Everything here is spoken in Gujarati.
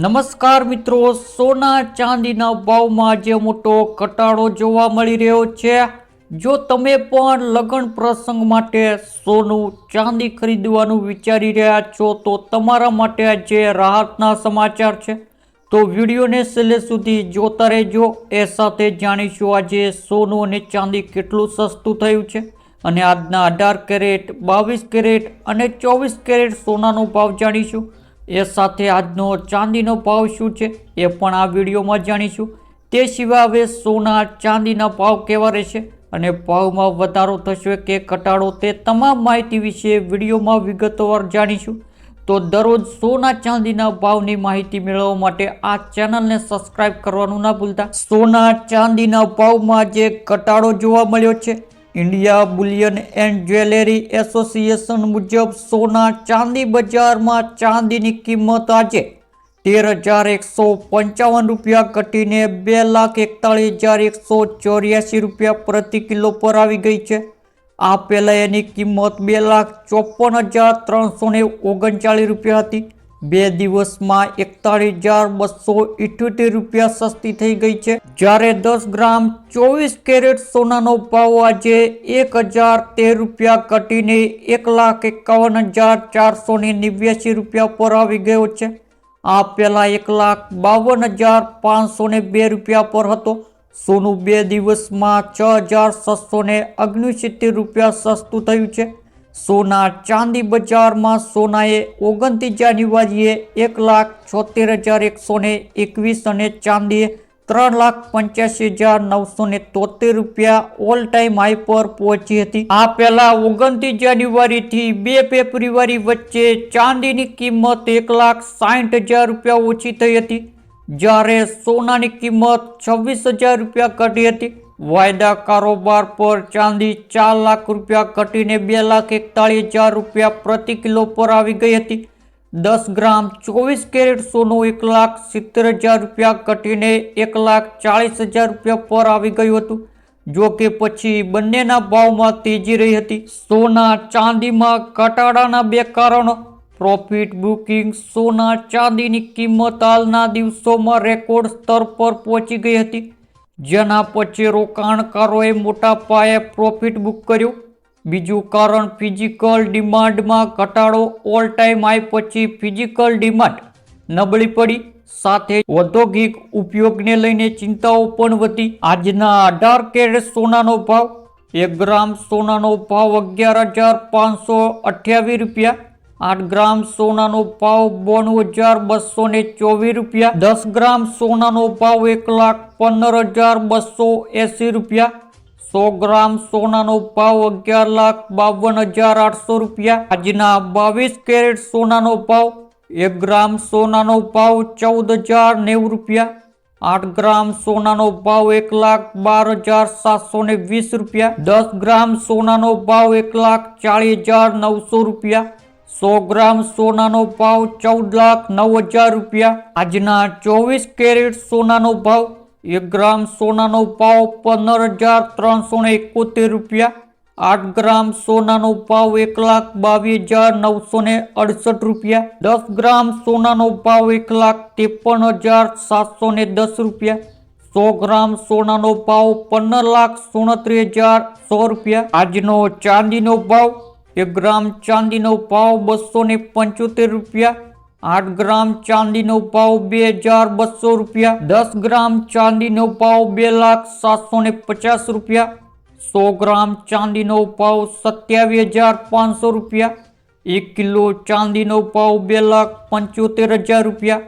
નમસ્કાર મિત્રો, સોના ચાંદીના ભાવમાં આજે મોટો ઘટાડો જોવા મળી રહ્યો છે। જો તમે પણ લગ્ન પ્રસંગ માટે સોનું ચાંદી ખરીદવાનું વિચારી રહ્યા છો તો તમારા માટે આજે રાહતના સમાચાર છે। તો વિડીયોને છેલ્લે સુધી જોતા રહેજો। એ સાથે જાણીશું આજે સોનું અને ચાંદી કેટલું સસ્તું થયું છે અને આજના 18 કેરેટ, 22 કેરેટ અને 24 કેરેટ સોનાનો ભાવ જાણીશું। એ સાથે આજનો ચાંદીનો ભાવ શું છે એ પણ આ વિડીયોમાં જાણીશું। તે સિવાય હવે સોના ચાંદીના ભાવ કેવા રહેશે અને ભાવમાં વધારો થશે કે ઘટાડો તે તમામ માહિતી વિશે વિડીયોમાં વિગતવાર જાણીશું। તો દરરોજ સોના ચાંદીના ભાવની માહિતી મેળવવા માટે આ ચેનલને સબસ્ક્રાઇબ કરવાનું ના ભૂલતા। સોના ચાંદીના ભાવમાં આજે ઘટાડો જોવા મળ્યો છે। India Boolean and jewellery association મુજબ સોના ચાંદી બજારમાં ચાંદીની કિંમત આજે 13,155 રૂપિયા ઘટીને 2,41,184 રૂપિયા પ્રતિ કિલો પર આવી ગઈ છે। આ પહેલા એની કિંમત 2,54,339 રૂપિયા હતી। 2 દિવસમાં 41,278 રૂપિયા સસ્તી થઈ ગઈ છે। જ્યારે 10 ગ્રામ 24 કેરેટ સોનાનો ભાવ આજે 1,013 રૂપિયા ઘટીને 1,51,489 રૂપિયા પર આવી ગયો છે। આ પહેલા 1,52,502 રૂપિયા પર હતો। સોનું 2 દિવસમાં 6,669 રૂપિયા સસ્તું થયું છે। સોના ચાંદી બજારમાં સોનાએ 29 જાન્યુઆરીએ 1,76,121 અને ચાંદીએ 3,85,973 રૂપિયા ઓલ ટાઈમ હાઈ પર પહોંચી હતી। આ પહેલા 29 જાન્યુઆરીથી 2 ફેબ્રુઆરી વચ્ચે ચાંદીની કિંમત 1,60,000 રૂપિયા ઓછી થઈ હતી, જ્યારે સોનાની કિંમત 26,000 રૂપિયા ઘટી હતી। વાયદા કારોબાર પર ચાંદી 4 લાખ રૂપિયા ઘટીને 2,41,000 રૂપિયા પ્રતિ કિલો પર આવી ગઈ હતી। 10 ગ્રામ 24 કેરેટ સોનું 1,70,000 રૂપિયા ઘટીને 1,40,000 રૂપિયા પર આવી ગયું હતું। જો કે પછી બંનેના ભાવમાં તેજી રહી હતી। સોના ચાંદીમાં ઘટાડાના 2 કારણો। Profit booking. સોના ચાંદીની કિંમત હાલના દિવસોમાં રેકોર્ડ સ્તર પર પહોંચી ગઈ હતી, જેના પછી રોકાણકારોએ મોટા પાયે પ્રોફિટ બુક કર્યો। બીજું કારણ ફિઝિકલ ડિમાન્ડમાં ઘટાડો। ઓલ ટાઈમ હાઈ પછી ફિઝિકલ ડિમાન્ડ નબળી પડી, સાથે ઔદ્યોગિક ઉપયોગને લઈને ચિંતાઓ પણ વધી। આજના 18 કેરેટ સોનાનો ભાવ। 1 ગ્રામ સોનાનો ભાવ 11,528 રૂપિયા। 8 ગ્રામ સોનાનો ભાવ 92,224 રૂપિયા। 10 ગ્રામ સોનાનો ભાવ 1,15,280 રૂપિયા। 100 ગ્રામ સોનાનો ભાવ 11,52,800 રૂપિયા। આજના 22 કેરેટ સોનાનો ભાવ। 1 ગ્રામ સોનાનો ભાવ 14,090 રૂપિયા। 8 ગ્રામ સોનાનો ભાવ 1,12,720 રૂપિયા। 10 ગ્રામ સોનાનો ભાવ 1,40,900 રૂપિયા। 100 ગ્રામ સોનાનો ભાવ 14,09,000 રૂપિયા। આજના 24 કેરેટ સોનાનો ભાવ। 1 ગ્રામ સોનાનો ભાવ 15,371 રૂપિયા। 8 ગ્રામ સોનાનો ભાવ 1,22,968 રૂપિયા। 10 ગ્રામ સોનાનો ભાવ 1,53,710 રૂપિયા। 100 ગ્રામ સોનાનો ભાવ 15,67,100 રૂપિયા। આજનો ચાંદીનો ભાવ। 1 ગ્રામ ચાંદીનો ભાવ 275 રૂપિયા। 8 ગ્રામ ચાંદીનો ભાવ 2,200 રૂપિયા। 10 ગ્રામ ચાંદીનો ભાવ 2,07,50 રૂપિયા। 100 ગ્રામ ચાંદીનો ભાવ 27,500 રૂપિયા। 1 કિલો ચાંદીનો ભાવ 2,75,000 રૂપિયા।